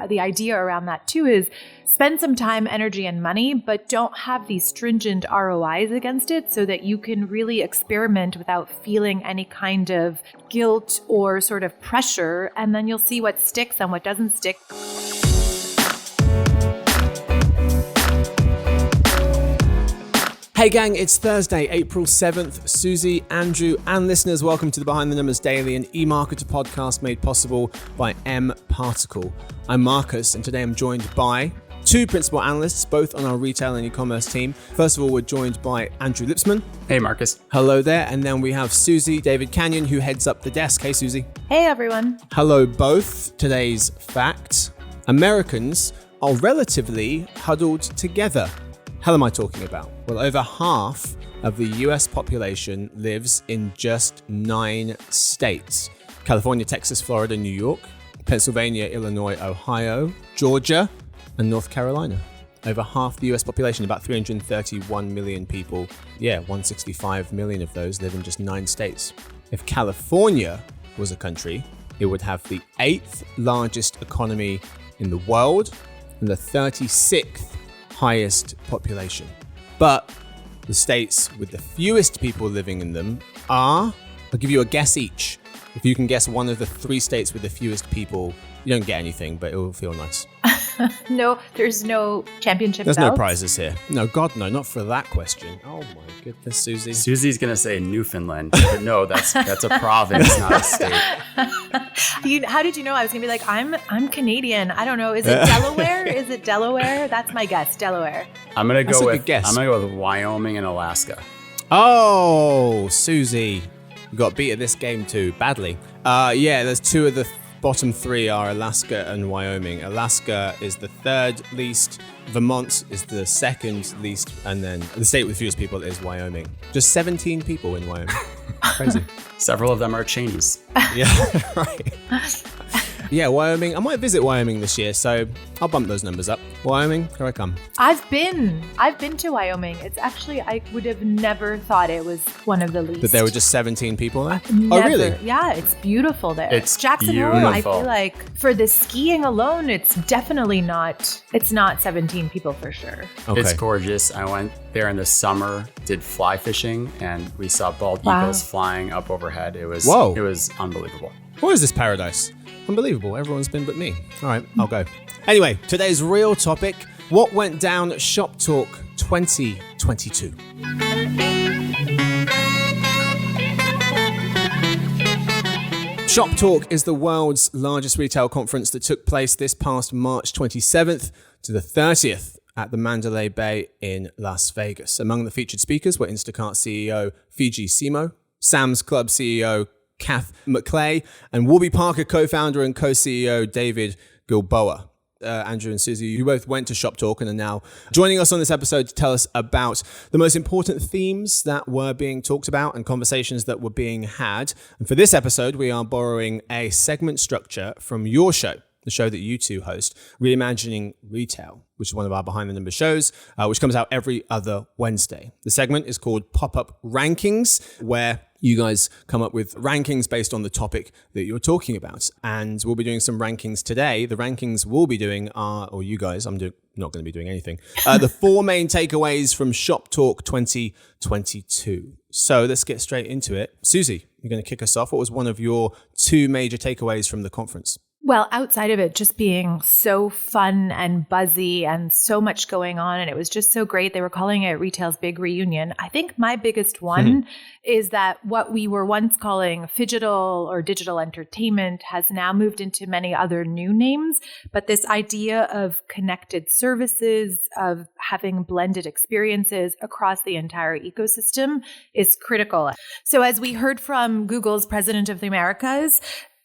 the idea around that too is spend some time, energy, and money, but don't have these stringent ROIs against it so that you can really experiment without feeling any kind of guilt or sort of pressure. And then you'll see what sticks and what doesn't stick. Hey gang, it's Thursday, April 7th. Suzy, Andrew, and listeners, welcome to the Behind the Numbers Daily, an eMarketer podcast made possible by mParticle. I'm Marcus, and today I'm joined by two principal analysts, both on our retail and e-commerce team. First of all, we're joined by Andrew Lipsman. Hey, Marcus. Hello there. And then we have Suzy, Davidkhanian, who heads up the desk. Hey, Suzy. Hey, everyone. Hello, both. Today's fact: Americans are relatively huddled together. Hell am I talking about? Well, over half of the US population lives in just 9 states. California, Texas, Florida, New York, Pennsylvania, Illinois, Ohio, Georgia, and North Carolina. Over half the US population, about 331 million people. 165 million of those live in just 9 states. If California was a country, it would have the 8th largest economy in the world and the 36th highest population. But the states with the fewest people living in them are, I'll give you a guess each. If you can guess one of the 3 states with the fewest people, you don't get anything, but it will feel nice. No, there's no championship There's belts? no prizes here. No, God, no, not for that question. Oh my goodness, Suzy. Suzy's going to say Newfoundland, but no, that's a province, not a state. How did you know? I was going to be like, I'm Canadian. I don't know. Is it Delaware? Is it Delaware? That's my guess, Delaware. I'm going to go good guess. I'm going to go with Wyoming and Alaska. Oh, Suzy. You got beat at this game too, badly. There's 2 of the bottom 3 are Alaska and Wyoming. Alaska is the 3rd least, Vermont is the 2nd least, and then the state with fewest people is Wyoming. Just 17 people in Wyoming. Crazy. Several of them are Chinese. Yeah, right. Yeah, Wyoming. I might visit Wyoming this year, so I'll bump those numbers up. Wyoming, here I come. I've been to Wyoming. It's actually, I would have never thought it was one of the least. But there were just 17 people there? Never. Oh, really? Yeah, it's beautiful there. It's Jackson Hole, beautiful. I feel like for the skiing alone, it's definitely not 17 people for sure. Okay. It's gorgeous. I went there in the summer, did fly fishing, and we saw bald eagles flying up overhead. It was unbelievable. What is this paradise? Unbelievable. Everyone's been but me. All right, I'll go. Anyway, today's real topic: what went down at Shoptalk 2022? Shoptalk is the world's largest retail conference that took place this past March 27th to the 30th at the Mandalay Bay in Las Vegas. Among the featured speakers were Instacart CEO Fiji Simo, Sam's Club CEO Kath McClay, and Warby Parker co-founder and co-CEO David Gilboa. Andrew and Suzy, you both went to Shoptalk and are now joining us on this episode to tell us about the most important themes that were being talked about and conversations that were being had. And for this episode, we are borrowing a segment structure from your show, the show that you two host, Reimagining Retail, which is one of our Behind the Numbers shows, which comes out every other Wednesday. The segment is called Pop-Up Rankings, where you guys come up with rankings based on the topic that you're talking about. And we'll be doing some rankings today. The rankings we'll be doing are, or you guys, not going to be doing anything, the 4 main takeaways from Shoptalk 2022. So let's get straight into it. Suzy, you're going to kick us off. What was one of your 2 major takeaways from the conference? Well, outside of it just being so fun and buzzy and so much going on, and it was just so great. They were calling it Retail's Big Reunion. I think my biggest one is that what we were once calling phygital or digital entertainment has now moved into many other new names. But this idea of connected services, of having blended experiences across the entire ecosystem is critical. So as we heard from Google's president of the Americas,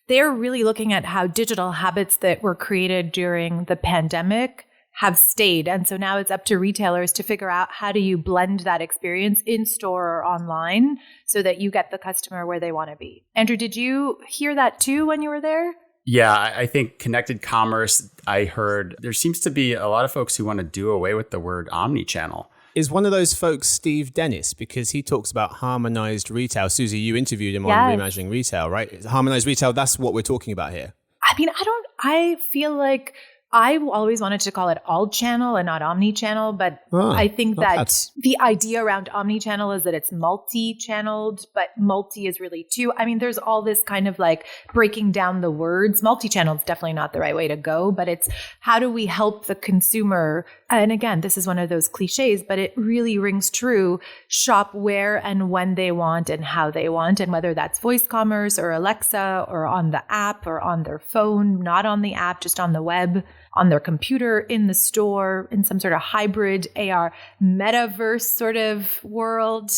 they're really looking at how digital habits that were created during the pandemic have stayed. And so now it's up to retailers to figure out how do you blend that experience in store or online so that you get the customer where they want to be. Andrew, did you hear that too when you were there? Yeah, I think connected commerce, I heard there seems to be a lot of folks who want to do away with the word omnichannel. Is one of those folks Steve Dennis? Because he talks about harmonized retail. Suzy, you interviewed him on Reimagining Retail, right? Harmonized retail, that's what we're talking about here. I mean, I feel like I always wanted to call it all channel and not omni-channel, but I think that the idea around omni-channel is that it's multi-channeled, but multi is really two. I mean, there's all this kind of like breaking down the words. Multi-channel is definitely not the right way to go, but it's how do we help the consumer? And again, this is one of those cliches, but it really rings true. Shop where and when they want and how they want, and whether that's voice commerce or Alexa or on the app or on their phone, not on the app, just on the web, on their computer, in the store, in some sort of hybrid AR metaverse sort of world.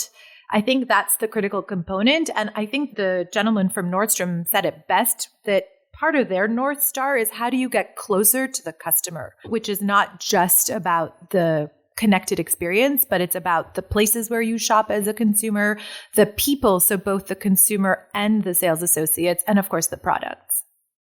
I think that's the critical component. And I think the gentleman from Nordstrom said it best, that part of their North Star is how do you get closer to the customer, which is not just about the connected experience, but it's about the places where you shop as a consumer, the people, so both the consumer and the sales associates, and of course the products.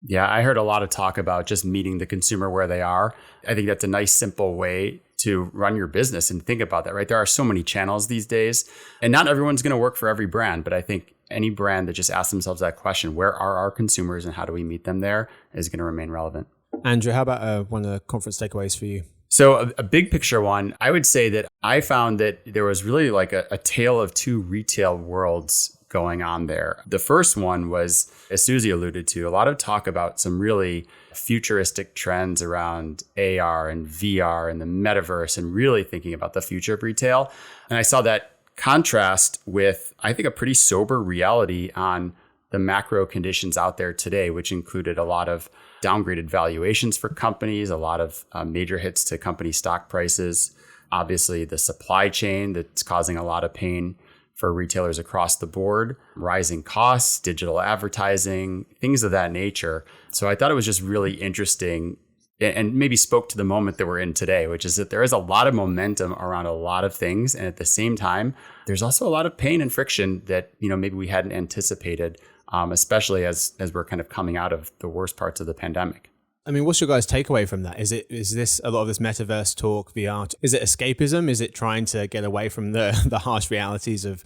Yeah, I heard a lot of talk about just meeting the consumer where they are. I think that's a nice, simple way to run your business and think about that, right? There are so many channels these days, and not everyone's going to work for every brand, but I think any brand that just asks themselves that question, where are our consumers and how do we meet them there, is going to remain relevant. Andrew, how about one of the conference takeaways for you? So a big picture one, I would say that I found that there was really like a tale of two retail worlds going on there. The first one was, as Suzy alluded to, a lot of talk about some really futuristic trends around AR and VR and the metaverse and really thinking about the future of retail. And I saw that contrast with, I think, a pretty sober reality on the macro conditions out there today, which included a lot of downgraded valuations for companies, a lot of major hits to company stock prices, obviously the supply chain that's causing a lot of pain for retailers across the board, rising costs, digital advertising, things of that nature. So I thought it was just really interesting and maybe spoke to the moment that we're in today, which is that there is a lot of momentum around a lot of things. And at the same time, there's also a lot of pain and friction that, maybe we hadn't anticipated, especially as we're kind of coming out of the worst parts of the pandemic. I mean, what's your guys' takeaway from that? Is this a lot of this metaverse talk, VR? Is it escapism? Is it trying to get away from the harsh realities of,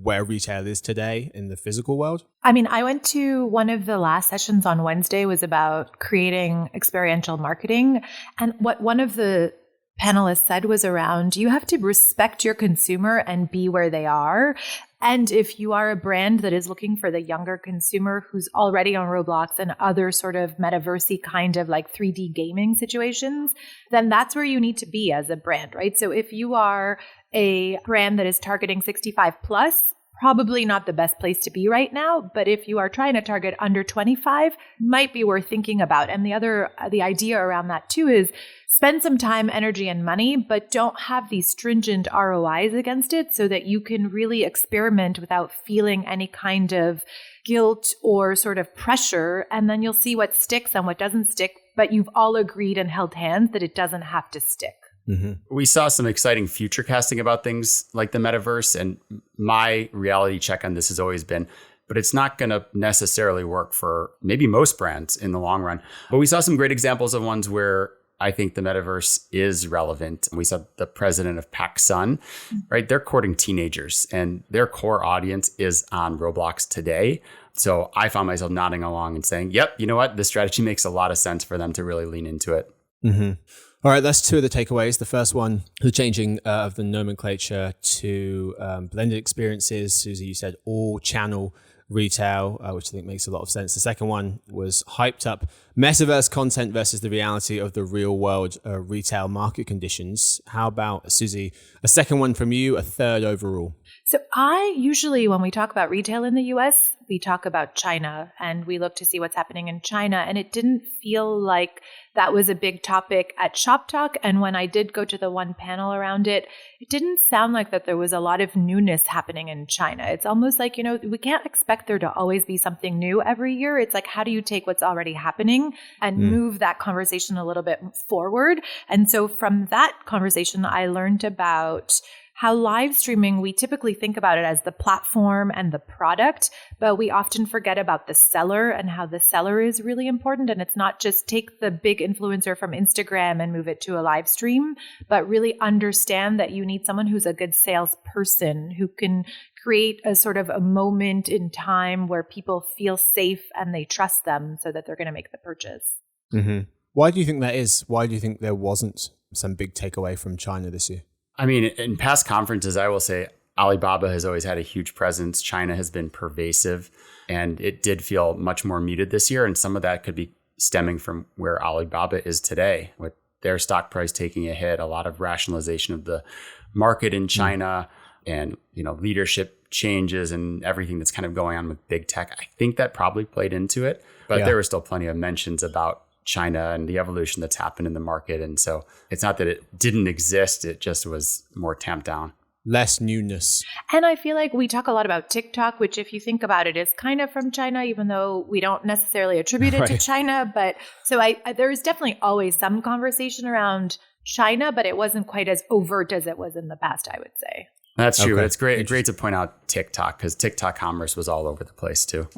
where retail is today in the physical world? I mean, I went to one of the last sessions on Wednesday was about creating experiential marketing. And what one of the panelists said was around, you have to respect your consumer and be where they are. And if you are a brand that is looking for the younger consumer who's already on Roblox and other sort of metaverse-y kind of like 3D gaming situations, then that's where you need to be as a brand, right? So if you are a brand that is targeting 65 plus, probably not the best place to be right now. But if you are trying to target under 25, might be worth thinking about. And the idea around that too is spend some time, energy, and money, but don't have these stringent ROIs against it so that you can really experiment without feeling any kind of guilt or sort of pressure. And then you'll see what sticks and what doesn't stick, but you've all agreed and held hands that it doesn't have to stick. Mm-hmm. We saw some exciting future casting about things like the metaverse. And my reality check on this has always been, but it's not going to necessarily work for maybe most brands in the long run. But we saw some great examples of ones where I think the metaverse is relevant. We saw the president of PacSun, right? They're courting teenagers and their core audience is on Roblox today. So I found myself nodding along and saying, yep, you know what? This strategy makes a lot of sense for them to really lean into it. Mm-hmm. All right, that's two of the takeaways. The first one, the changing of the nomenclature to blended experiences. Suzy, you said all channel retail, which I think makes a lot of sense. The second one was hyped up metaverse content versus the reality of the real world retail market conditions. How about, Suzy, a second one from you, a third overall? So I usually, when we talk about retail in the US, we talk about China and we look to see what's happening in China. And it didn't feel like that was a big topic at Shoptalk. And when I did go to the one panel around it, it didn't sound like that there was a lot of newness happening in China. It's almost like, we can't expect there to always be something new every year. It's like, how do you take what's already happening and move that conversation a little bit forward? And so from that conversation, I learned about how live streaming, we typically think about it as the platform and the product, but we often forget about the seller and how the seller is really important. And it's not just take the big influencer from Instagram and move it to a live stream, but really understand that you need someone who's a good salesperson who can create a sort of a moment in time where people feel safe and they trust them so that they're going to make the purchase. Mm-hmm. Why do you think that is? Why do you think there wasn't some big takeaway from China this year? I mean, in past conferences, I will say Alibaba has always had a huge presence. China has been pervasive, and it did feel much more muted this year. And some of that could be stemming from where Alibaba is today, with their stock price taking a hit, a lot of rationalization of the market in China, and leadership changes and everything that's kind of going on with big tech. I think that probably played into it, but there were still plenty of mentions about China and the evolution that's happened in the market. And so it's not that it didn't exist, it just was more tamped down. Less newness. And I feel like we talk a lot about TikTok, which if you think about it is kind of from China, even though we don't necessarily attribute it to China. But so there is definitely always some conversation around China, but it wasn't quite as overt as it was in the past, I would say. That's true. But it's great to point out TikTok, because TikTok commerce was all over the place too.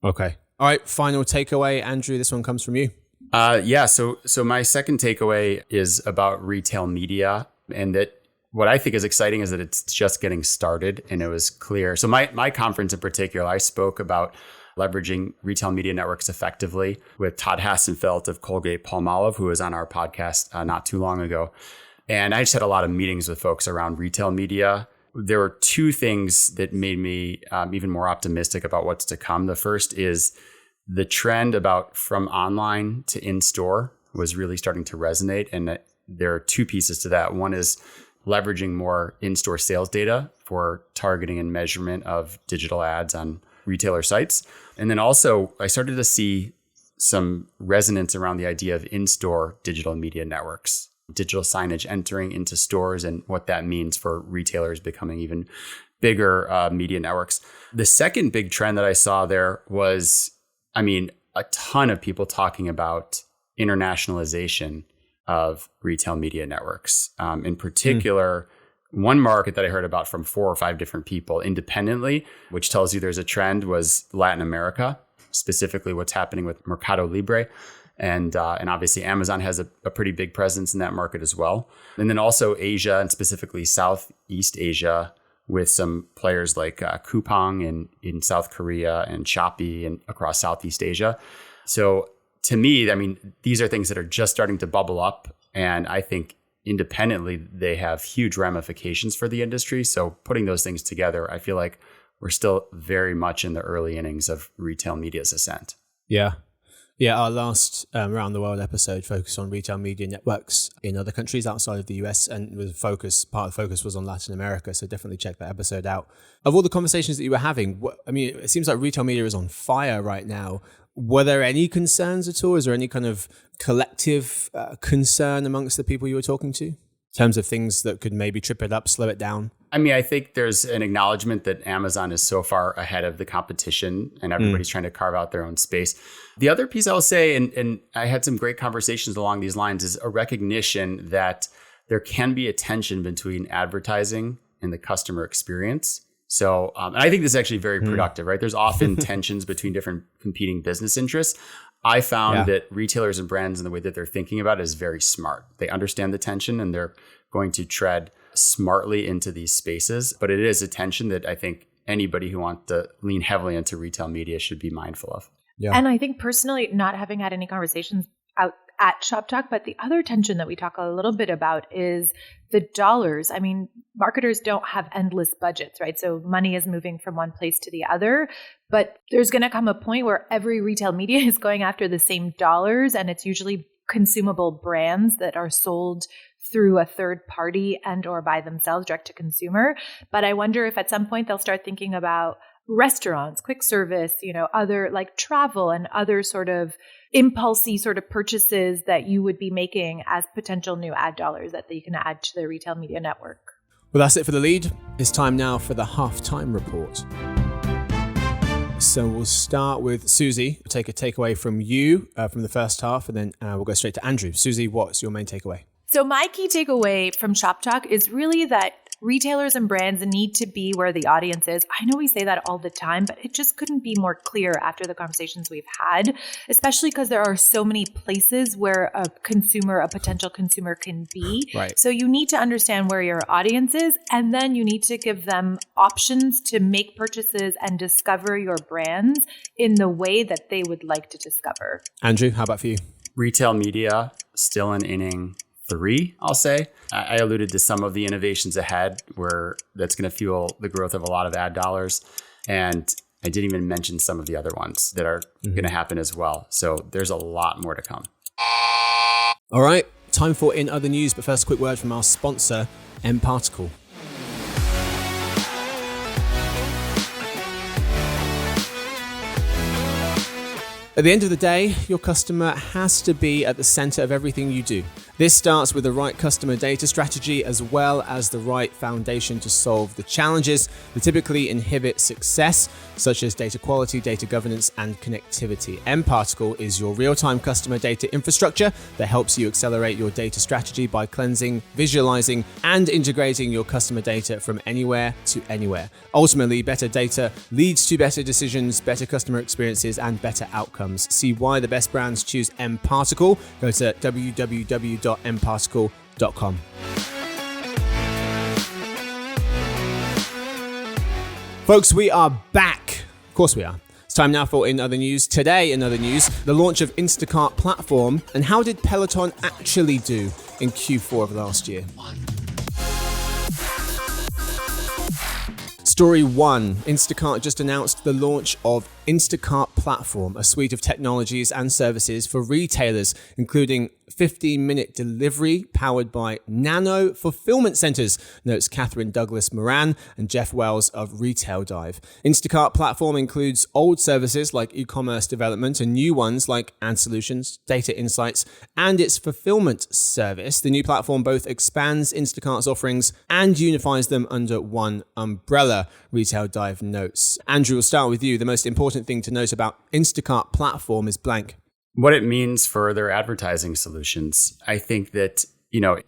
Okay. All right. Final takeaway. Andrew, this one comes from you. So my second takeaway is about retail media, and that what I think is exciting is that it's just getting started, and it was clear. So my conference in particular, I spoke about leveraging retail media networks effectively with Todd Hassenfeld of Colgate-Palmolive, who was on our podcast not too long ago. And I just had a lot of meetings with folks around retail media. There were two things that made me even more optimistic about what's to come. The first is the trend about from online to in-store was really starting to resonate. And there are two pieces to that. One is leveraging more in-store sales data for targeting and measurement of digital ads on retailer sites. And then also I started to see some resonance around the idea of in-store digital media networks, digital signage entering into stores, and what that means for retailers becoming even bigger media networks. The second big trend that I saw there was, a ton of people talking about internationalization of retail media networks. In particular, one market that I heard about from 4 or 5 different people independently, which tells you there's a trend, was Latin America, specifically what's happening with Mercado Libre. And obviously Amazon has a pretty big presence in that market as well. And then also Asia, and specifically Southeast Asia, with some players like Coupang in South Korea and Shopee and across Southeast Asia. So to me, these are things that are just starting to bubble up. And I think independently, they have huge ramifications for the industry. So putting those things together, I feel like we're still very much in the early innings of retail media's ascent. Yeah. Yeah, our last Around the World episode focused on retail media networks in other countries outside of the US, and part of the focus was on Latin America, so definitely check that episode out. Of all the conversations that you were having, it seems like retail media is on fire right now. Were there any concerns at all? Is there any kind of collective concern amongst the people you were talking to in terms of things that could maybe trip it up, slow it down? I think there's an acknowledgement that Amazon is so far ahead of the competition, and everybody's trying to carve out their own space. The other piece I'll say, and I had some great conversations along these lines, is a recognition that there can be a tension between advertising and the customer experience. So, and I think this is actually very productive, right? There's often tensions between different competing business interests. I found that retailers and brands, and the way that they're thinking about it, is very smart. They understand the tension, and they're going to tread smartly into these spaces. But it is a tension that I think anybody who wants to lean heavily into retail media should be mindful of. Yeah. And I think personally, not having had any conversations out at Shoptalk, but the other tension that we talk a little bit about is the dollars. Marketers don't have endless budgets, right? So money is moving from one place to the other, but there's going to come a point where every retail media is going after the same dollars, and it's usually consumable brands that are sold through a third party and or by themselves, direct to consumer. But I wonder if at some point they'll start thinking about restaurants, quick service, other like travel and other sort of impulsy sort of purchases that you would be making as potential new ad dollars that you can add to the retail media network. Well, that's it for the lead. It's time now for the halftime report. So we'll start with Suzy. We'll take a takeaway from you from the first half, and then we'll go straight to Andrew. Suzy, what's your main takeaway? So my key takeaway from Shoptalk is really that retailers and brands need to be where the audience is. I know we say that all the time, but it just couldn't be more clear after the conversations we've had, especially because there are so many places where a potential consumer can be. Right. So you need to understand where your audience is, and then you need to give them options to make purchases and discover your brands in the way that they would like to discover. Andrew, how about for you? Retail media, still in inning 3, I'll say. I alluded to some of the innovations ahead where that's going to fuel the growth of a lot of ad dollars. And I didn't even mention some of the other ones that are going to happen as well. So there's a lot more to come. All right, time for In Other News, but first a quick word from our sponsor, mParticle. At the end of the day, your customer has to be at the center of everything you do. This starts with the right customer data strategy as well as the right foundation to solve the challenges that typically inhibit success, such as data quality, data governance, and connectivity. mParticle is your real-time customer data infrastructure that helps you accelerate your data strategy by cleansing, visualizing, and integrating your customer data from anywhere to anywhere. Ultimately, better data leads to better decisions, better customer experiences, and better outcomes. See why the best brands choose mParticle. Go to www.mparticle.com. Folks, we are back. Of course we are. It's time now for In Other News. Today, in Other News, the launch of Instacart Platform, and how did Peloton actually do in Q4 of last year? Story 1. Instacart just announced the launch of Instacart Platform, a suite of technologies and services for retailers, including 15-minute delivery powered by nano fulfillment centers, notes Catherine Douglas Moran and Jeff Wells of Retail Dive. Instacart Platform includes old services like e-commerce development and new ones like ad solutions, data insights, and its fulfillment service. The new platform both expands Instacart's offerings and unifies them under one umbrella, Retail Dive notes. Andrew, we'll start with you. The most important thing to note about Instacart Platform is blank. What it means for their advertising solutions. I think that,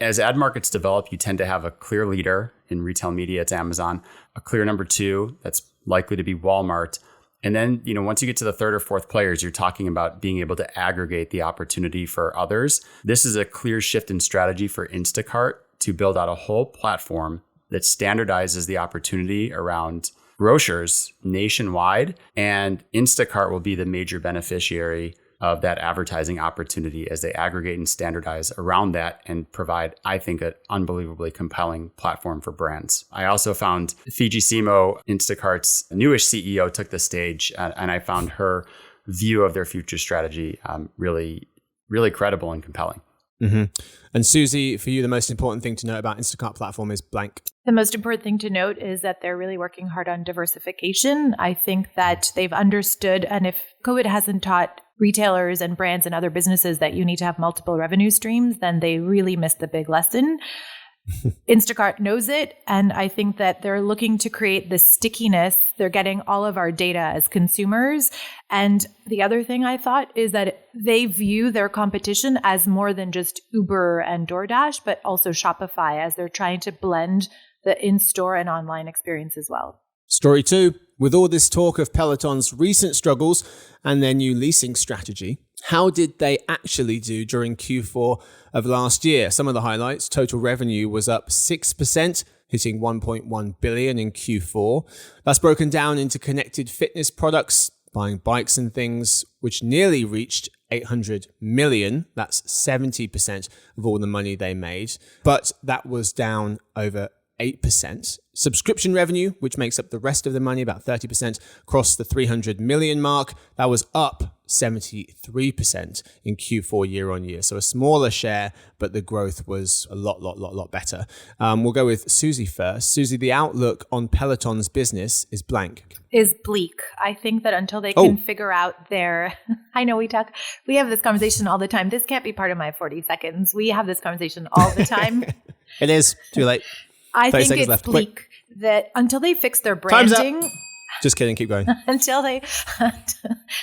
as ad markets develop, you tend to have a clear leader in retail media. It's Amazon. A clear number 2, that's likely to be Walmart. And then, once you get to the third or fourth players, you're talking about being able to aggregate the opportunity for others. This is a clear shift in strategy for Instacart to build out a whole platform that standardizes the opportunity around grocers nationwide. And Instacart will be the major beneficiary of that advertising opportunity as they aggregate and standardize around that and provide, I think, an unbelievably compelling platform for brands. I also found Fiji Simo, Instacart's newish CEO, took the stage, and I found her view of their future strategy really, really credible and compelling. Mm-hmm. And Suzy, for you, the most important thing to know about Instacart Platform is blank. The most important thing to note is that they're really working hard on diversification. I think that they've understood, and if COVID hasn't taught retailers and brands and other businesses that you need to have multiple revenue streams, then they really missed the big lesson. Instacart knows it, and I think that they're looking to create the stickiness. They're getting all of our data as consumers. And the other thing I thought is that they view their competition as more than just Uber and DoorDash, but also Shopify, as they're trying to blend the in-store and online experience as well. Story 2. With all this talk of Peloton's recent struggles and their new leasing strategy, how did they actually do during Q4 of last year? Some of the highlights: total revenue was up 6%, hitting $1.1 billion in Q4. That's broken down into connected fitness products, buying bikes and things, which nearly reached $800 million. That's 70% of all the money they made. But that was down over 8%. Subscription revenue, which makes up the rest of the money, about 30%, crossed the 300 million mark. That was up 73% in Q4 year on year. So a smaller share, but the growth was a lot better. We'll go with Suzy first. Suzy, the outlook on Peloton's business is blank. Is bleak. I think that until they can figure out their, I know we have this conversation all the time. This can't be part of my 40 seconds. We have this conversation all the time. It is too late. I think it's left. Bleak. Quick. That until they fix their branding. Time's up. Just kidding. Keep going. Until they,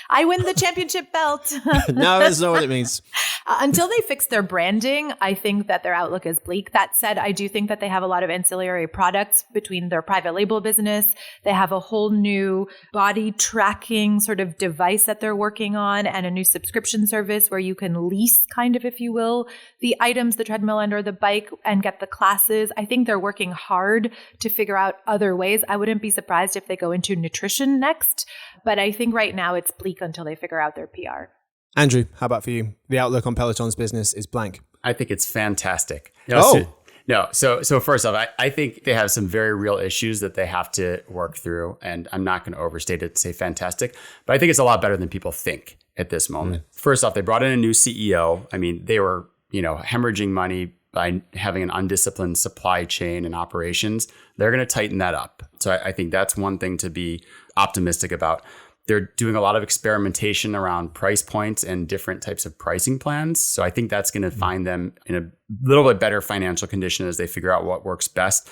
I win the championship belt. No, that's not what it means. Until they fix their branding, I think that their outlook is bleak. That said, I do think that they have a lot of ancillary products between their private label business. They have a whole new body tracking sort of device that they're working on, and a new subscription service where you can lease, kind of, if you will, the items, the treadmill and/or the bike, and get the classes. I think they're working hard to figure out other ways. I wouldn't be surprised if they go into nutrition next, but I think right now it's bleak until they figure out their PR. Andrew, how about for you? The outlook on Peloton's business is blank. I think it's fantastic. So first off, I think they have some very real issues that they have to work through. And I'm not going to overstate it to say fantastic, but I think it's a lot better than people think at this moment. First off, they brought in a new CEO. I mean, they were, hemorrhaging money by having an undisciplined supply chain and operations. They're going to tighten that up. So I think that's one thing to be optimistic about. They're doing a lot of experimentation around price points and different types of pricing plans. So I think that's going to find them in a little bit better financial condition as they figure out what works best.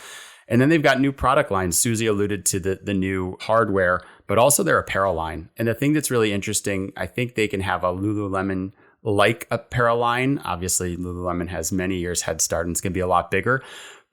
And then they've got new product lines. Suzy alluded to the new hardware, but also their apparel line. And the thing that's really interesting, I think they can have a Lululemon-like apparel line. Obviously, Lululemon has many years head start and it's going to be a lot bigger.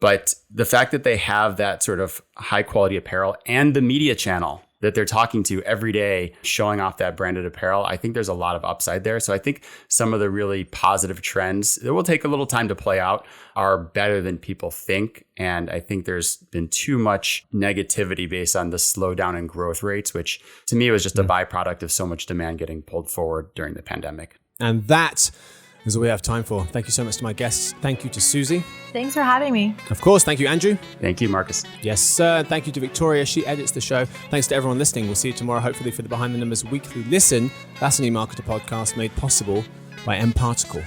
But the fact that they have that sort of high quality apparel and the media channel that they're talking to every day, showing off that branded apparel, I think there's a lot of upside there. So I think some of the really positive trends that will take a little time to play out are better than people think. And I think there's been too much negativity based on the slowdown in growth rates, which to me was just a byproduct of so much demand getting pulled forward during the pandemic. And that is all we have time for. Thank you so much to my guests. Thank you to Suzy. Thanks for having me. Of course. Thank you, Andrew. Thank you, Marcus. Yes, sir. Thank you to Victoria. She edits the show. Thanks to everyone listening. We'll see you tomorrow, hopefully, for the Behind the Numbers Weekly Listen. That's an eMarketer podcast made possible by M-Particle.